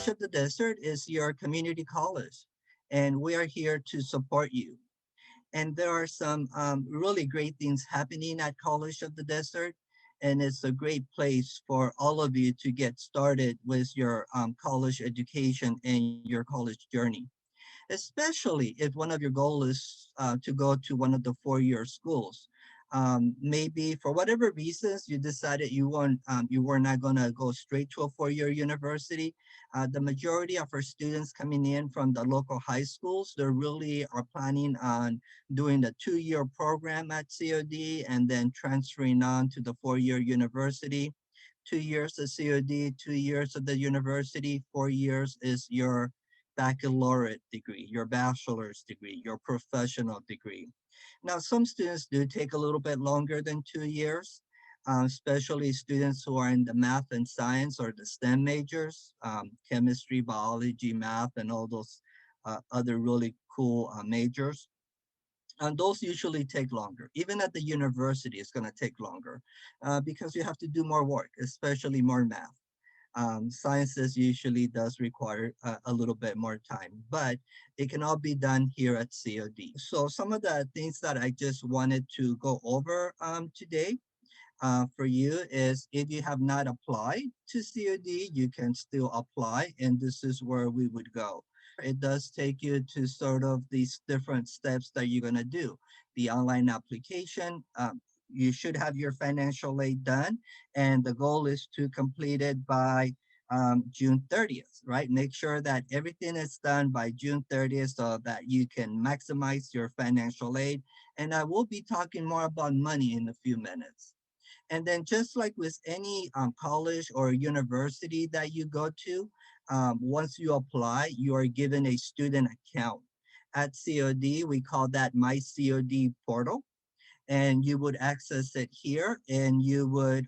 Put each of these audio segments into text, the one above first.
College of the Desert is your community college, and we are here to support you. And there are some really great things happening at College of the Desert, and it's a great place for all of you to get started with your college education and your college journey, especially if one of your goals is to go to one of the four-year schools. Maybe for whatever reasons you decided you were not going to go straight to a four-year university. The majority of our students coming in from the local high schools, they really are planning on doing the two-year program at COD and then transferring on to the four-year university. 2 years of COD, 2 years of the university, 4 years is your baccalaureate degree, your bachelor's degree, your professional degree. Now, some students do take a little bit longer than 2 years, especially students who are in the math and science or the STEM majors, chemistry, biology, math, and all those other really cool majors. And those usually take longer. Even at the university, it's going to take longer because you have to do more work, especially more math. Sciences usually does require a little bit more time, but it can all be done here at COD. So some of the things that I just wanted to go over today for you is if you have not applied to COD, you can still apply, and this is where we would go. It does take you to sort of these different steps that you're going to do. The online application, you should have your financial aid done, and the goal is to complete it by June 30th, right? Make sure that everything is done by June 30th so that you can maximize your financial aid. And I will be talking more about money in a few minutes. And then just like with any college or university that you go to, once you apply, you are given a student account. At COD, we call that My COD portal. And you would access it here and you would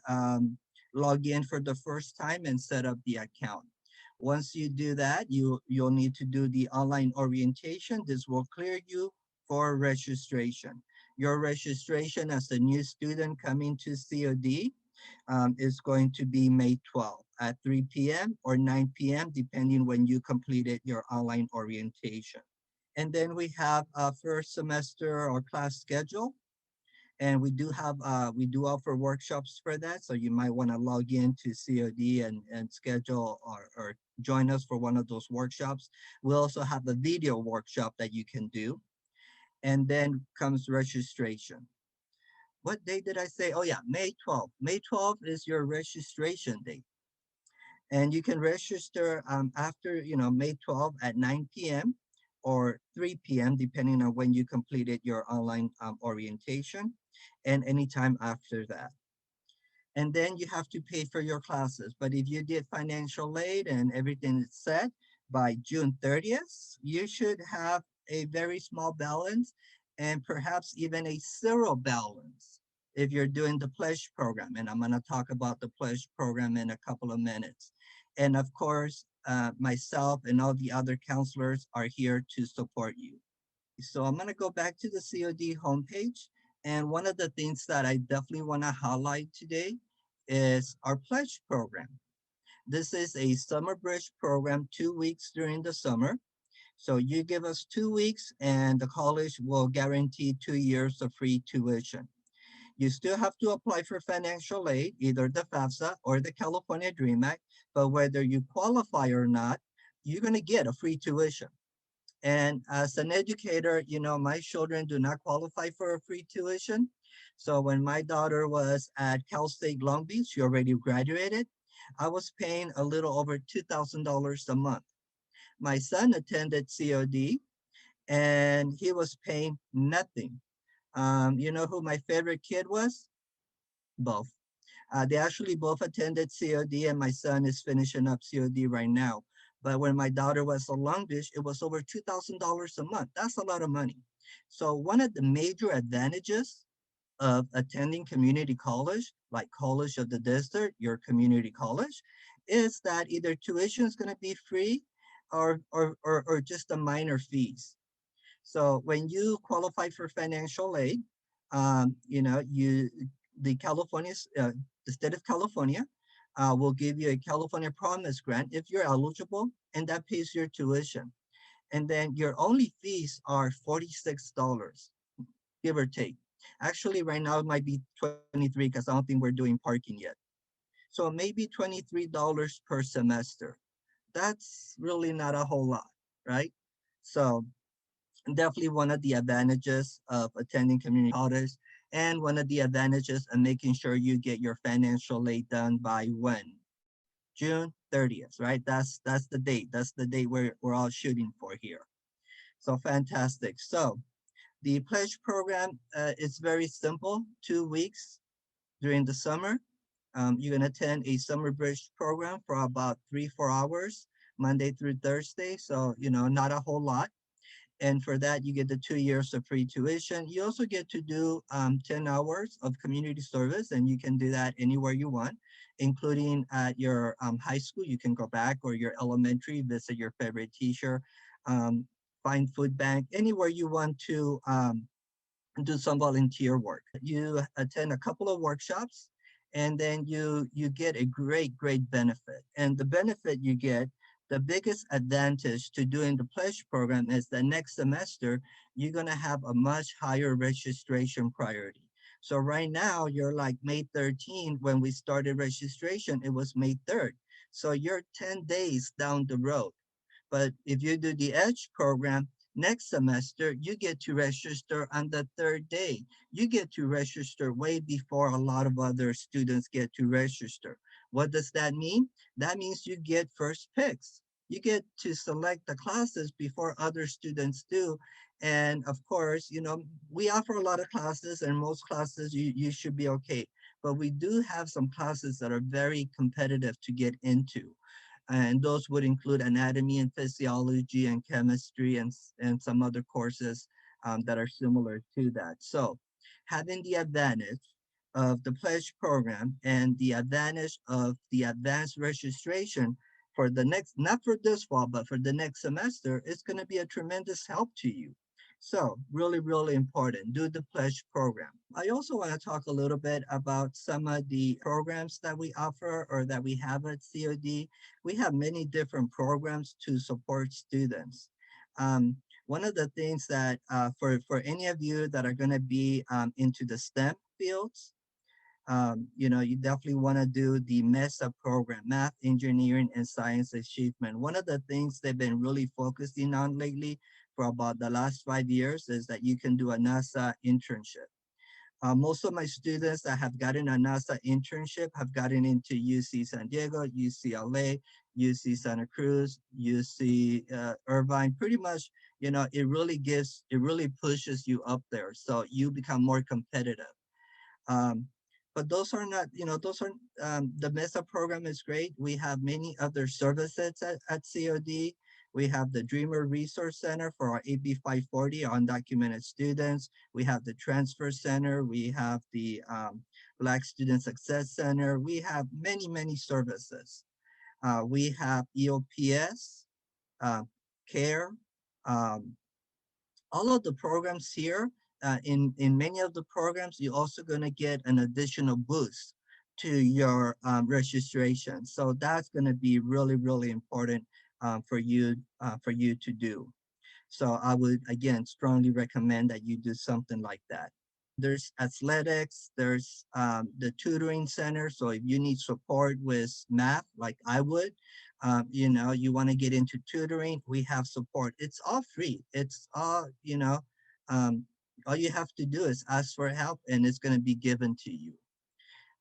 log in for the first time and set up the account. Once you do that, you'll need to do the online orientation. This will clear you for registration. Your registration as a new student coming to COD is going to be May 12th at 3 p.m. or 9 p.m. depending when you completed your online orientation. And then we have a first semester or class schedule, and we do offer workshops for that, so you might want to log in to COD and schedule or join us for one of those workshops. We also have a video workshop that you can do, and then comes registration. What day did I say? Oh yeah, May 12th. May 12th is your registration date, and you can register after May 12th at 9 p.m. or 3 p.m. depending on when you completed your online orientation, and anytime after that. And then you have to pay for your classes. But if you did financial aid and everything is set by June 30th, you should have a very small balance and perhaps even a zero balance if you're doing the pledge program. And I'm going to talk about the pledge program in a couple of minutes. And of course, myself and all the other counselors are here to support you. So I'm going to go back to the COD homepage. And one of the things that I definitely want to highlight today is our pledge program. This is a summer bridge program, 2 weeks during the summer. So you give us 2 weeks and the college will guarantee 2 years of free tuition. You still have to apply for financial aid, either the FAFSA or the California Dream Act, but whether you qualify or not, you're going to get a free tuition. And as an educator, my children do not qualify for a free tuition. So when my daughter was at Cal State Long Beach, she already graduated, I was paying a little over $2,000 a month. My son attended COD and he was paying nothing. You know who my favorite kid was? Both. They actually both attended COD, and my son is finishing up COD right now. But when my daughter was at Long Beach, it was over $2,000 a month. That's a lot of money. So one of the major advantages of attending community college, like College of the Desert, your community college, is that either tuition is going to be free or just a minor fees. So when you qualify for financial aid, you the California, the state of California will give you a California Promise Grant if you're eligible, and that pays your tuition. And then your only fees are $46, give or take. Actually, right now it might be 23 because I don't think we're doing parking yet. So maybe $23 per semester. That's really not a whole lot, right? So definitely one of the advantages of attending community college, and one of the advantages of making sure you get your financial aid done by when? June 30th, right? That's the date. That's the date we're all shooting for here. So fantastic. So the pledge program is very simple. 2 weeks during the summer. You can attend a summer bridge program for about 3-4 hours, Monday through Thursday. So not a whole lot. And for that, you get the 2 years of free tuition. You also get to do 10 hours of community service, and you can do that anywhere you want, including at your high school. You can go back, or your elementary, visit your favorite teacher, um, find food bank, anywhere you want to do some volunteer work. You attend a couple of workshops, and then you get a great benefit. And the benefit you get, the biggest advantage to doing the pledge program is that next semester you're going to have a much higher registration priority. So right now you're like May 13th. When we started registration, it was May 3rd. So you're 10 days down the road. But if you do the EDGE program, next semester, you get to register on the third day. You get to register way before a lot of other students get to register. What does that mean? That means you get first picks. You get to select the classes before other students do. And of course, we offer a lot of classes, and most classes you should be okay. But we do have some classes that are very competitive to get into, and those would include anatomy and physiology and chemistry, and some other courses that are similar to that. So having the advantage of the pledge program and the advantage of the advanced registration for the next, not for this fall, but for the next semester, is going to be a tremendous help to you. So really important, do the pledge program. I also want to talk a little bit about some of the programs that we offer or that we have at COD. We have many different programs to support students. One of the things that for any of you that are going to be into the STEM fields, you definitely want to do the MESA program, Math, Engineering, and Science Achievement. One of the things they've been really focusing on lately for about the last 5 years is that you can do a NASA internship. Most of my students that have gotten a NASA internship have gotten into UC San Diego, UCLA, UC Santa Cruz, UC Irvine. Pretty much, it really pushes you up there. So you become more competitive. Um, but those are not, the MESA program is great. We have many other services at COD. We have the Dreamer Resource Center for our AB 540 undocumented students. We have the Transfer Center. We have the Black Student Success Center. We have many services. We have EOPS, uh, CARE, um, all of the programs here. In many of the programs, you're also going to get an additional boost to your registration. So that's going to be really important for you to do. So I would again strongly recommend that you do something like that. There's athletics, there's the tutoring center. So if you need support with math, like I would, you want to get into tutoring, we have support. It's all free. It's all, um, all you have to do is ask for help, and it's going to be given to you.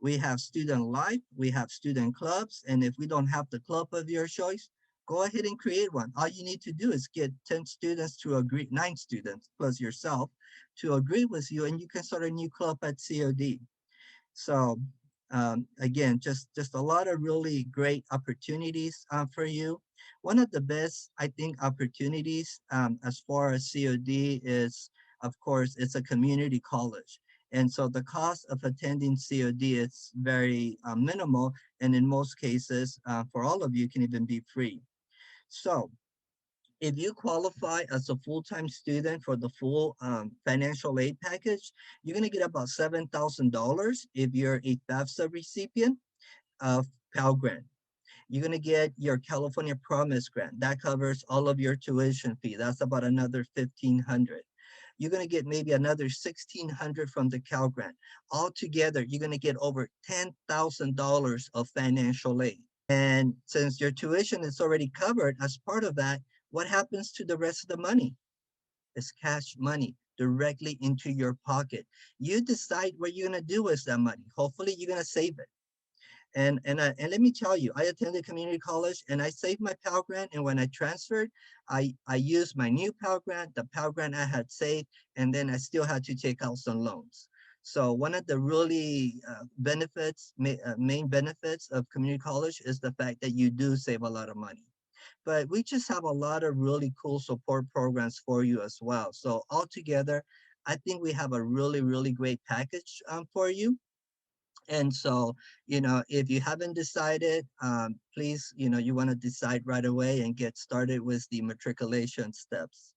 We have student life, we have student clubs, and if we don't have the club of your choice, go ahead and create one. All you need to do is get 10 students to agree, 9 students plus yourself to agree with you, and you can start a new club at COD. So again, just a lot of really great opportunities for you. One of the best, I think, opportunities as far as COD is, of course, it's a community college. And so the cost of attending COD is very minimal. And in most cases, for all of you, can even be free. So if you qualify as a full-time student for the full financial aid package, you're going to get about $7,000 if you're a FAFSA recipient. Pell Grant. You're going to get your California Promise Grant. That covers all of your tuition fee. That's about another 1,500. You're going to get maybe another 1,600 from the Cal Grant. Altogether, you're going to get over $10,000 of financial aid. And since your tuition is already covered as part of that, what happens to the rest of the money? It's cash money directly into your pocket. You decide what you're going to do with that money. Hopefully, you're going to save it. And let me tell you, I attended community college and I saved my Pell Grant. And when I transferred, I used my new Pell Grant, the Pell Grant I had saved, and then I still had to take out some loans. So one of the really main benefits of community college is the fact that you do save a lot of money. But we just have a lot of really cool support programs for you as well. So altogether, I think we have a really, really great package for you. And so, if you haven't decided, please, you want to decide right away and get started with the matriculation steps.